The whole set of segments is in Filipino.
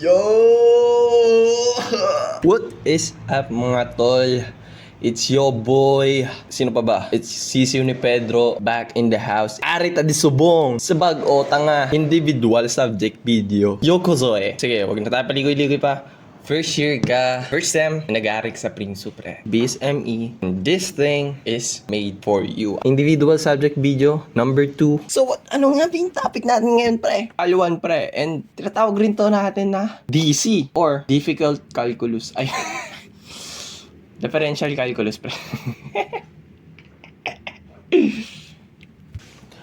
Yo! What is up mga tol? It's your boy. Sino pa ba? It's Sisiw ni Pedro back in the house. Arita di subong sa bag-o tanga individual subject video. Yokozoe. Sige, wag na tayo paligoy-ligoy pa. First year ka, first sem, nag-aarik sa Prinsu pre. BSME. And this thing is made for you. Individual subject video, number 2. So what? Ano nga ba yung topic natin ngayon pre? Aluan pre. And tinatawag rin to natin na DC or Difficult Calculus. Ay, Differential Calculus pre.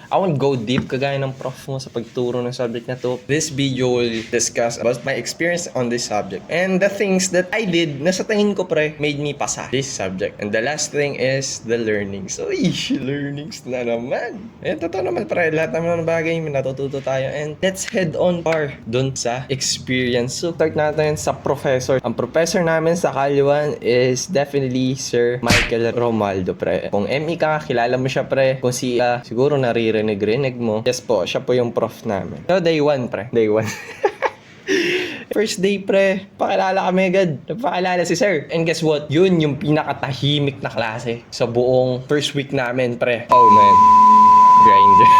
I won't go deep kagaya ng prof mo sa pagturo ng subject na to. This video will discuss about my experience on this subject and the things that I did na sa tingin ko pre made me pasa this subject. And the last thing is the learnings. So, learnings na naman. Eh, totoo naman pre, lahat naman ng bagay may natututo tayo. And let's head on par dun sa experience. So, start natin sa professor. Ang professor namin sa Kalyuan is definitely Sir Michael Romaldo pre. Kung ME ka, kilala mo siya pre. Kung si siguro naririnig mo. Yes po, siya po yung prof namin. So, day 1 pre. Day 1. First day pre, pakilala kami agad. Nagpakilala si sir. And guess what? Yun yung pinakatahimik na klase sa buong first week namin pre. Oh man. Grinder.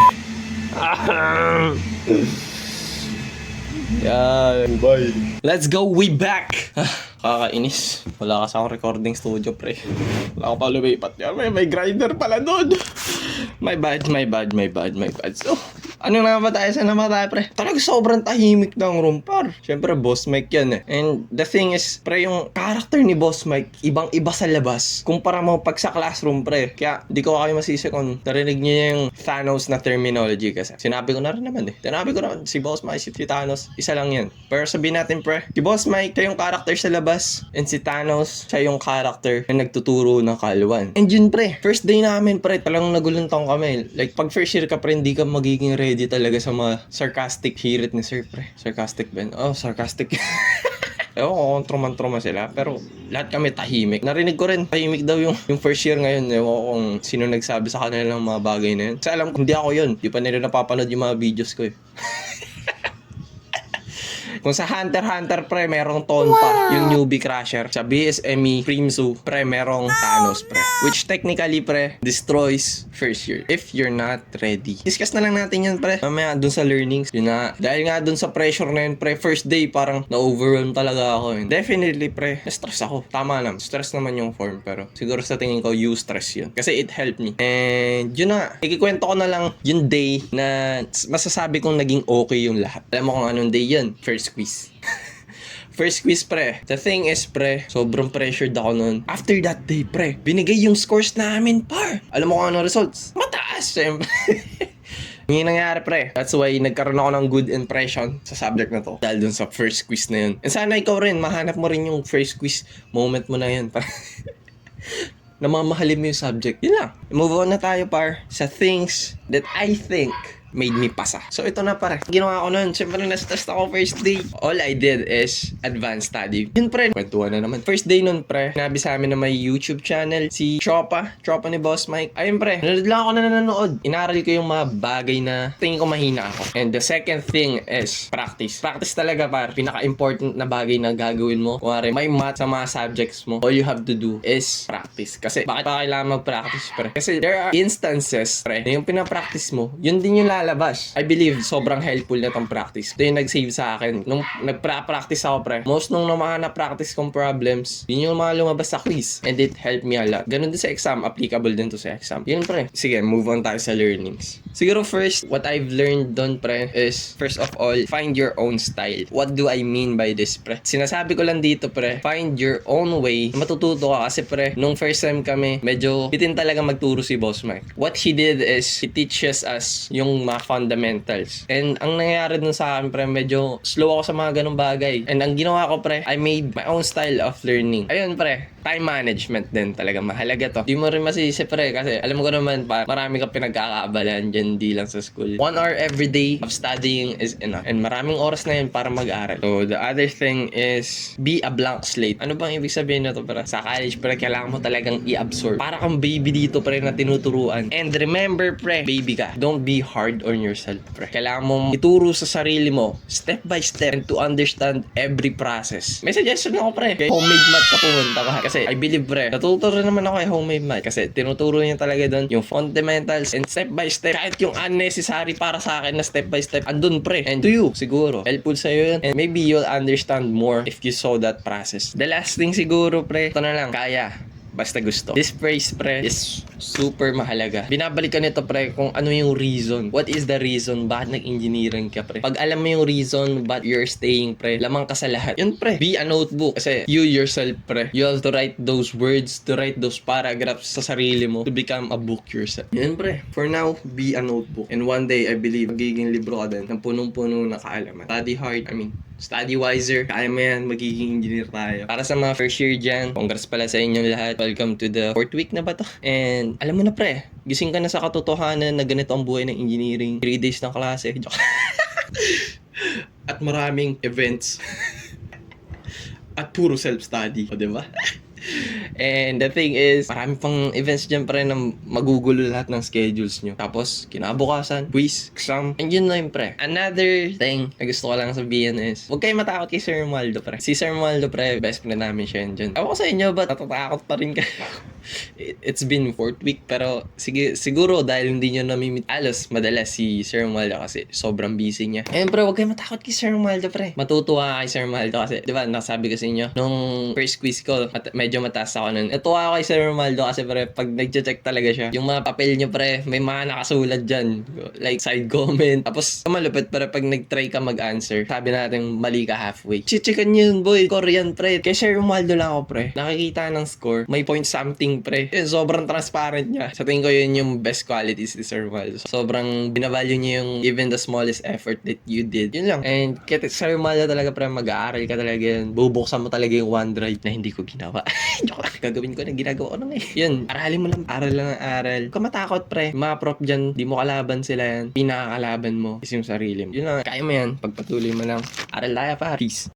Yan. Bye. Let's go. We back. Kakainis. Wala kasi akong recording studio pre. Wala ako pa lumipat yan. May grinder pala doon. My bad. So, ano na ba tayo? Saan na ba tayo, pre? Talaga sobrang tahimik ng room, par. Siyempre, Boss Mike yan eh. And the thing is, pre, yung character ni Boss Mike, ibang-iba sa labas. Kumpara mo pag sa classroom, pre. Kaya, di ko kayo masisi kung narinig niyo yung Thanos na terminology kasi. Sinabi ko na rin naman eh. Sinabi ko naman, si Boss Mike, si Thanos, isa lang yan. Pero sabihin natin, pre, si Boss Mike, siya yung character sa labas. And si Thanos, siya yung character na nagtuturo ng Kalyuan. And yun, pre, first day namin, pre, talagang naguluntang kami. Like, pag first year ka, pre, hindi ka magiging ready talaga sa mga sarcastic hirit ni sir, pre. Sarcastic ba? Oh, sarcastic. Ewan ko kung truman-truma sila. Pero lahat kami tahimik. Narinig ko rin, tahimik daw yung first year ngayon. Ewan ko kung sino nagsabi sa kanila ng mga bagay na yun. Kasi alam ko, hindi ako yun. Di pa nila napapanood yung mga videos ko eh. Kung sa Hunter x Hunter pre, merong Tonpa, yung newbie crusher. Sa BSME Prinsu, pre, merong Thanos pre. Which technically pre, destroys first year. If you're not ready. Discuss na lang natin yan pre. Mamaya dun sa learnings. Yun na. Dahil nga dun sa pressure na yun pre, first day parang na-overwhelm talaga ako. Definitely pre, stress ako. Tama naman. Stress naman yung form. Pero siguro sa tingin ko, stress yun. Kasi it helped me. And yun na. Ikikwento ko na lang yung day na masasabi kong naging okay yung lahat. Alam mo kung anong day yun? First quiz. First quiz pre. The thing is pre, sobrang pressured ako nun. After that day pre, binigay yung scores namin par. Alam mo kung ano results? Mataas syempre. Yung nangyari pre. That's why nagkaroon ako ng good impression sa subject na to. Dahil dun sa first quiz na yun. And sana ikaw rin, mahanap mo rin yung first quiz moment mo na yun. Na mamahalin mo yung subject. Yun lang. Move on na tayo par sa things that I think made me pasa. So ito na pare. Ginawa ko nun. Siyempre na-stress ako first day. All I did is advanced study. Yun pre. Kwentuhan na naman. First day nun pre. Sinabi sa amin na may YouTube channel. Si Chopa ni Boss Mike. Ayun pre. Nanonood lang ako na nanonood. Inaral ko yung mga bagay na tingin ko mahina ako. And the second thing is practice. Practice talaga par. Pinaka-important na bagay na gagawin mo. Kung may math sa mga subjects mo, all you have to do is practice. Kasi bakit pa kailangan mag-practice pre? Kasi there are instances pre na yung pinapractice mo, yun din yung lalabas. I believe sobrang helpful na tong practice. Ito yung nag-save sa akin. Nung nagpa-practice ako pre, most nung mga na-practice kong problems, yun yung mga lumabas sa quiz. And it helped me a lot. Ganun din sa exam. Applicable din to sa exam. Yun pre. Sige, move on tayo sa learnings. Siguro first, what I've learned doon pre is, first of all, find your own style. What do I mean by this pre? Sinasabi ko lang dito pre, find your own way. Matututo ka kasi pre, nung first time kami, medyo bitin talaga magturo si Boss Mike. What he did is, he teaches us yung mga fundamentals. And ang nangyayari dun sa akin, pre, medyo slow ako sa mga ganung bagay. And ang ginawa ko, pre, I made my own style of learning. Ayun, pre, time management din talaga. Mahalaga to. Di mo rin masisi, pre, kasi alam ko naman, pa, marami ka pinagkakaabalan dyan, di lang sa school. 1 hour every day of studying is enough. And maraming oras na yun para mag-aral. So, the other thing is, be a blank slate. Ano bang ibig sabihin na to, pre? Sa college, pre, kailangan mo talagang i-absorb. Para kang baby dito, pre, na tinuturuan. And remember, pre, baby ka. Don't be hard hard on yourself, pre. Kailangan mong ituro sa sarili mo, step by step, and to understand every process. May suggestion ako, pre. Kay homemade math ka pumunta ka. Kasi I believe, pre, natuturo naman ako kay homemade math. Kasi tinuturo niya talaga doon yung fundamentals and step by step. Kahit yung unnecessary para sa akin na step by step, andun, pre. And to you, siguro, helpful sa'yo yun. And maybe you'll understand more if you saw that process. The last thing siguro, pre, ito na lang, kaya. Basta gusto. This phrase, pre, is super mahalaga. Binabalikan nito, pre, kung ano yung reason. What is the reason bakit nag-engineering ka, pre? Pag alam mo yung reason but you're staying, pre, lamang ka sa lahat. Yun, pre. Be a notebook. Kasi you yourself, pre, you have to write those words, to write those paragraphs sa sarili mo to become a book yourself. Yun, pre. For now, be a notebook. And one day, I believe, magiging libro ka din ng punong-puno na kaalaman. Study hard. Study wiser. Kaya mo yan, magiging engineer tayo. Para sa mga first year dyan, congrats pala sa inyong lahat. Welcome to the 4th week na ba to? And alam mo na, pre, gising ka na sa katotohanan na ganito ang buhay ng engineering. 3 days ng klase. At maraming events. At puro self-study. O, diba? And the thing is, marami pang events dyan pre na magugulo lahat ng schedules nyo. Tapos, kinabukasan, quiz, exam, and yun na yun pre. Another thing na gusto ko lang sabihin is, huwag kayo matakot kay Sir Romualdo pre. Si Sir Romualdo pre, best friend namin siya yun dyan. Ewan ko sa inyo, ba't natatakot pa rin kayo? It's been 4th week, pero siguro dahil hindi nyo namimit alos madalas si Sir Romualdo kasi sobrang busy niya. And pre, huwag kayo matakot kay Sir Romualdo pre. Matutuwa kay Sir Romualdo kasi, di ba, nasabi ko sa inyo, nung first quiz ko, medyo mataas ako nun. Natuwa ako kay Sir Romualdo kasi pre, pag nag-check talaga siya, yung mga papel niyo pre, may mga nakasulat dyan. Like side comment. Tapos, malupit pre, pag nag-try ka mag-answer, sabi natin mali ka halfway. Checkan nyo yun boy, Korean pre. Kay Sir Romualdo lang ako pre. Nakikita ng score, may point something pre. Yun, sobrang transparent niya. Sa tingin ko yun yung best qualities ni Sir Romualdo. Sobrang binavalue niya yung even the smallest effort that you did. Yun lang. And kaya Sir Romualdo talaga pre, mag-aaral ka talaga yun. Bubuksan mo talaga yung OneDrive na hindi ko ginawa. Joke lang. Gagawin ko na ginagawa ko na ngayon. Yun, aralin mo lang. Aral lang ang aral. Huwag ka matakot pre. Mga prof dyan, di mo kalaban sila yan. Pinakakalaban mo is yung sarili mo. Yun lang. Kaya mo yan. Pagpatuloy mo lang. Aral tayo pa. Peace.